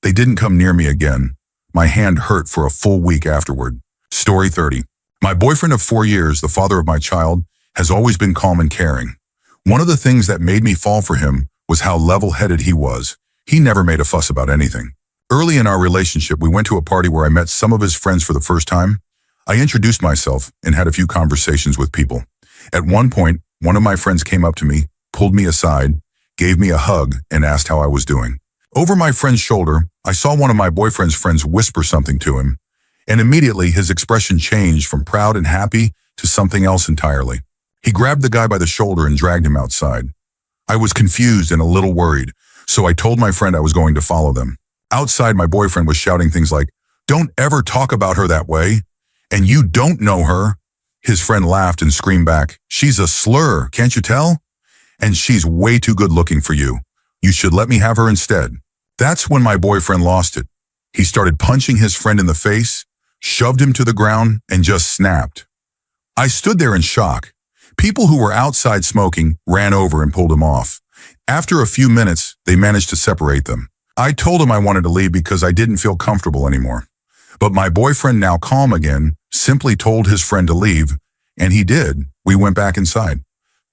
A: They didn't come near me again. My hand hurt for a full week afterward. Story 30. My boyfriend of 4 years, the father of my child, has always been calm and caring. One of the things that made me fall for him was how level-headed he was. He never made a fuss about anything. Early in our relationship, we went to a party where I met some of his friends for the first time. I introduced myself and had a few conversations with people. At one point, one of my friends came up to me, pulled me aside, gave me a hug, and asked how I was doing. Over my friend's shoulder, I saw one of my boyfriend's friends whisper something to him, and immediately his expression changed from proud and happy to something else entirely. He grabbed the guy by the shoulder and dragged him outside. I was confused and a little worried, so I told my friend I was going to follow them. Outside, my boyfriend was shouting things like, "Don't ever talk about her that way, and you don't know her." His friend laughed and screamed back, "She's a slur, can't you tell? And she's way too good looking for you. You should let me have her instead." That's when my boyfriend lost it. He started punching his friend in the face, shoved him to the ground, and just snapped. I stood there in shock. People who were outside smoking ran over and pulled him off. After a few minutes, they managed to separate them. I told him I wanted to leave because I didn't feel comfortable anymore. But my boyfriend, now calm again, simply told his friend to leave, and he did. We went back inside.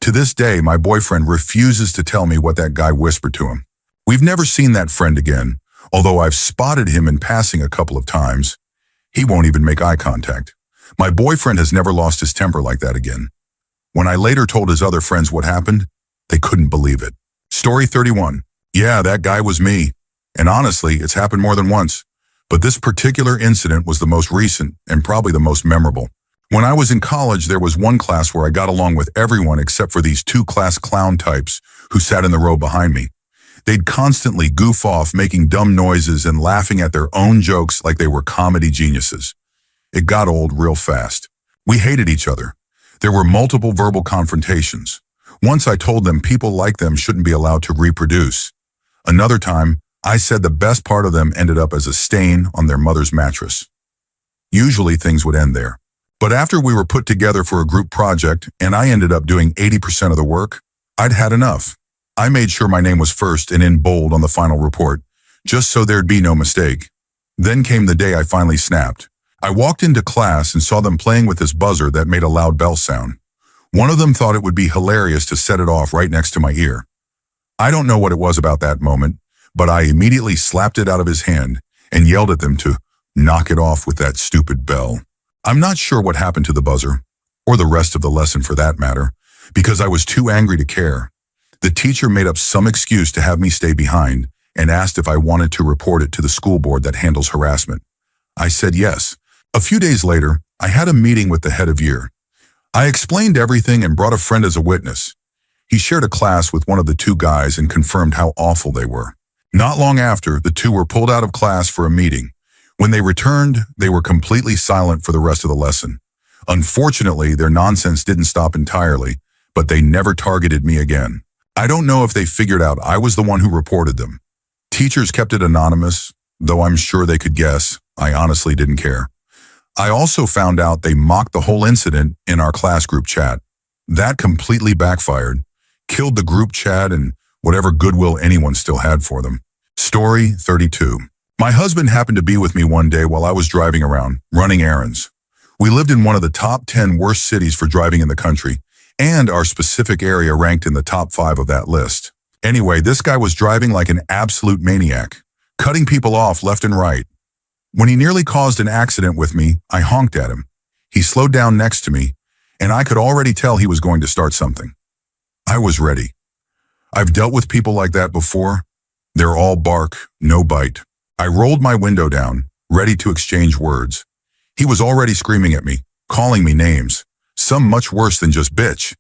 A: To this day, my boyfriend refuses to tell me what that guy whispered to him. We've never seen that friend again, although I've spotted him in passing a couple of times. He won't even make eye contact. My boyfriend has never lost his temper like that again. When I later told his other friends what happened, they couldn't believe it. Story 31. Yeah, that guy was me. And honestly, it's happened more than once. But this particular incident was the most recent and probably the most memorable. When I was in college, there was one class where I got along with everyone except for these 2 class clown types who sat in the row behind me. They'd constantly goof off, making dumb noises and laughing at their own jokes like they were comedy geniuses. It got old real fast. We hated each other. There were multiple verbal confrontations. Once I told them people like them shouldn't be allowed to reproduce. Another time, I said the best part of them ended up as a stain on their mother's mattress. Usually things would end there. But after we were put together for a group project and I ended up doing 80% of the work, I'd had enough. I made sure my name was first and in bold on the final report, just so there'd be no mistake. Then came the day I finally snapped. I walked into class and saw them playing with this buzzer that made a loud bell sound. One of them thought it would be hilarious to set it off right next to my ear. I don't know what it was about that moment, but I immediately slapped it out of his hand and yelled at them to knock it off with that stupid bell. I'm not sure what happened to the buzzer, or the rest of the lesson for that matter, because I was too angry to care. The teacher made up some excuse to have me stay behind and asked if I wanted to report it to the school board that handles harassment. I said yes. A few days later, I had a meeting with the head of year. I explained everything and brought a friend as a witness. He shared a class with one of the two guys and confirmed how awful they were. Not long after, the two were pulled out of class for a meeting. When they returned, they were completely silent for the rest of the lesson. Unfortunately, their nonsense didn't stop entirely, but they never targeted me again. I don't know if they figured out I was the one who reported them. Teachers kept it anonymous, though I'm sure they could guess. I honestly didn't care. I also found out they mocked the whole incident in our class group chat. That completely backfired, killed the group chat and whatever goodwill anyone still had for them. Story 32. My husband happened to be with me one day while I was driving around, running errands. We lived in one of the top 10 worst cities for driving in the country, and our specific area ranked in the top 5 of that list. Anyway, this guy was driving like an absolute maniac, cutting people off left and right. When he nearly caused an accident with me, I honked at him. He slowed down next to me, and I could already tell he was going to start something. I was ready. I've dealt with people like that before. They're all bark, no bite. I rolled my window down, ready to exchange words. He was already screaming at me, calling me names, some much worse than just bitch.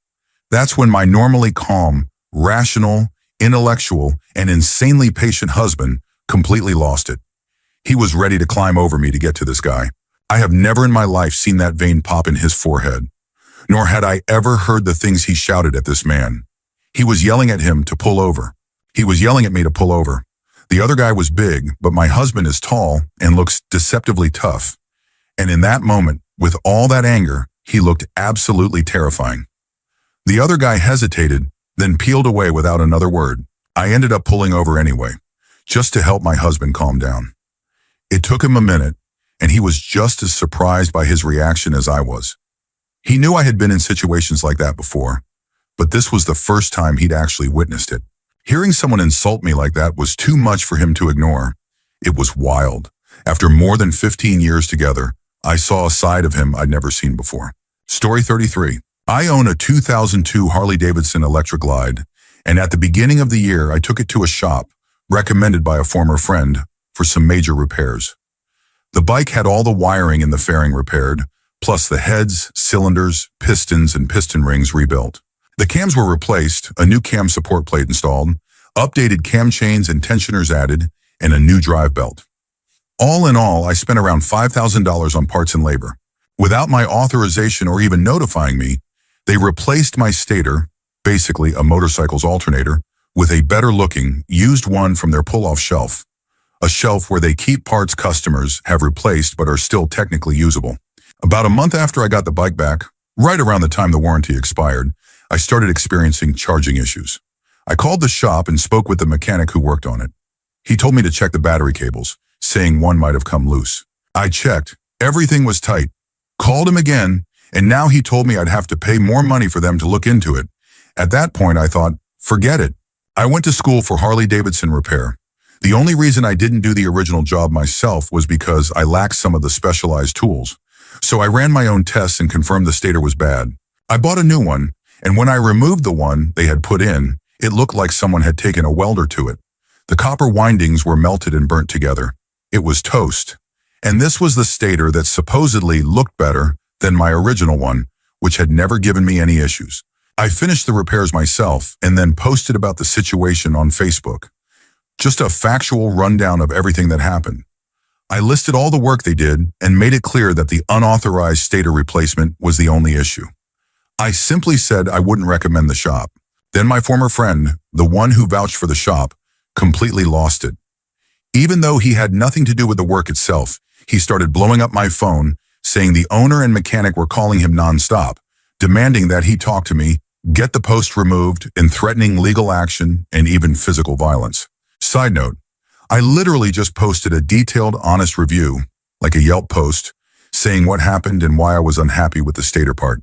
A: That's when my normally calm, rational, intellectual, and insanely patient husband completely lost it. He was ready to climb over me to get to this guy. I have never in my life seen that vein pop in his forehead, nor had I ever heard the things he shouted at this man. He was yelling at him to pull over. He was yelling at me to pull over. The other guy was big, but my husband is tall and looks deceptively tough. And in that moment, with all that anger, he looked absolutely terrifying. The other guy hesitated, then peeled away without another word. I ended up pulling over anyway, just to help my husband calm down. It took him a minute, and he was just as surprised by his reaction as I was. He knew I had been in situations like that before, but this was the first time he'd actually witnessed it. Hearing someone insult me like that was too much for him to ignore. It was wild. After more than 15 years together, I saw a side of him I'd never seen before. Story 33. I own a 2002 Harley-Davidson Electric Glide, and at the beginning of the year, I took it to a shop, recommended by a former friend, for some major repairs. The bike had all the wiring in the fairing repaired, plus the heads, cylinders, pistons, and piston rings rebuilt. The cams were replaced, a new cam support plate installed, updated cam chains and tensioners added, and a new drive belt. All in all, I spent around $5,000 on parts and labor. Without my authorization or even notifying me, they replaced my stator, basically a motorcycle's alternator, with a better-looking, used one from their pull-off shelf. A shelf where they keep parts customers have replaced but are still technically usable. About a month after I got the bike back, right around the time the warranty expired, I started experiencing charging issues. I called the shop and spoke with the mechanic who worked on it. He told me to check the battery cables, saying one might have come loose. I checked. Everything was tight. Called him again, and now he told me I'd have to pay more money for them to look into it. At that point, I thought, forget it. I went to school for Harley-Davidson repair. The only reason I didn't do the original job myself was because I lacked some of the specialized tools. So I ran my own tests and confirmed the stator was bad. I bought a new one, and when I removed the one they had put in, it looked like someone had taken a welder to it. The copper windings were melted and burnt together. It was toast. And this was the stator that supposedly looked better than my original one, which had never given me any issues. I finished the repairs myself and then posted about the situation on Facebook. Just a factual rundown of everything that happened. I listed all the work they did and made it clear that the unauthorized stator replacement was the only issue. I simply said I wouldn't recommend the shop. Then my former friend, the one who vouched for the shop, completely lost it. Even though he had nothing to do with the work itself, he started blowing up my phone, saying the owner and mechanic were calling him nonstop, demanding that he talk to me, get the post removed, and threatening legal action and even physical violence. Side note, I literally just posted a detailed, honest review, like a Yelp post, saying what happened and why I was unhappy with the stator part.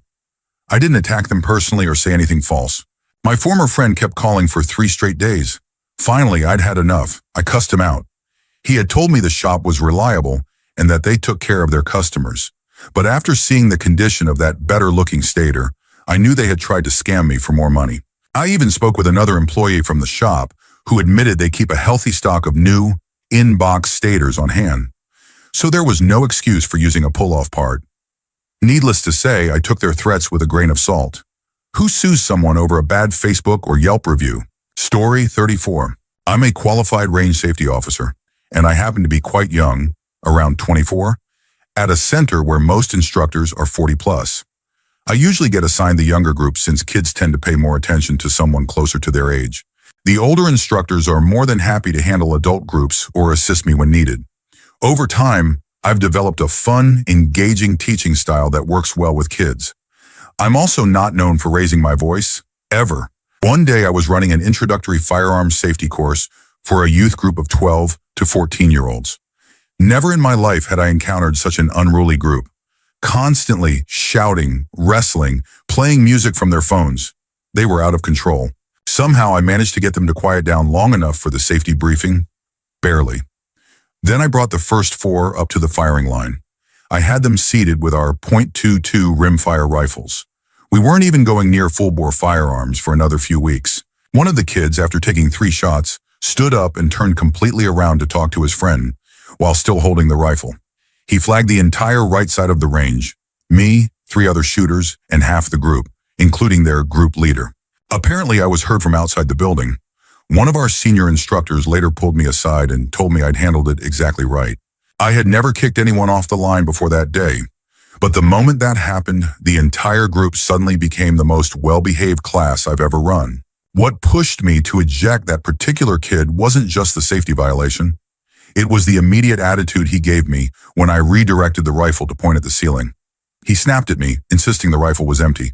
A: I didn't attack them personally or say anything false. My former friend kept calling for 3 straight days. Finally, I'd had enough. I cussed him out. He had told me the shop was reliable and that they took care of their customers. But after seeing the condition of that better-looking stator, I knew they had tried to scam me for more money. I even spoke with another employee from the shop who admitted they keep a healthy stock of new, in-box stators on hand. So there was no excuse for using a pull-off part. Needless to say, I took their threats with a grain of salt. Who sues someone over a bad Facebook or Yelp review? Story 34. I'm a qualified range safety officer, and I happen to be quite young, around 24, at a center where most instructors are 40 plus. I usually get assigned the younger group since kids tend to pay more attention to someone closer to their age. The older instructors are more than happy to handle adult groups or assist me when needed. Over time, I've developed a fun, engaging teaching style that works well with kids. I'm also not known for raising my voice, ever. One day I was running an introductory firearms safety course for a youth group of 12 to 14-year-olds. Never in my life had I encountered such an unruly group, constantly shouting, wrestling, playing music from their phones. They were out of control. Somehow I managed to get them to quiet down long enough for the safety briefing. Barely. Then I brought the first 4 up to the firing line. I had them seated with our .22 rimfire rifles. We weren't even going near full-bore firearms for another few weeks. One of the kids, after taking 3 shots, stood up and turned completely around to talk to his friend, while still holding the rifle. He flagged the entire right side of the range, me, 3 other shooters, and half the group, including their group leader. Apparently, I was heard from outside the building. One of our senior instructors later pulled me aside and told me I'd handled it exactly right. I had never kicked anyone off the line before that day, but the moment that happened, the entire group suddenly became the most well-behaved class I've ever run. What pushed me to eject that particular kid wasn't just the safety violation. It was the immediate attitude he gave me when I redirected the rifle to point at the ceiling. He snapped at me, insisting the rifle was empty.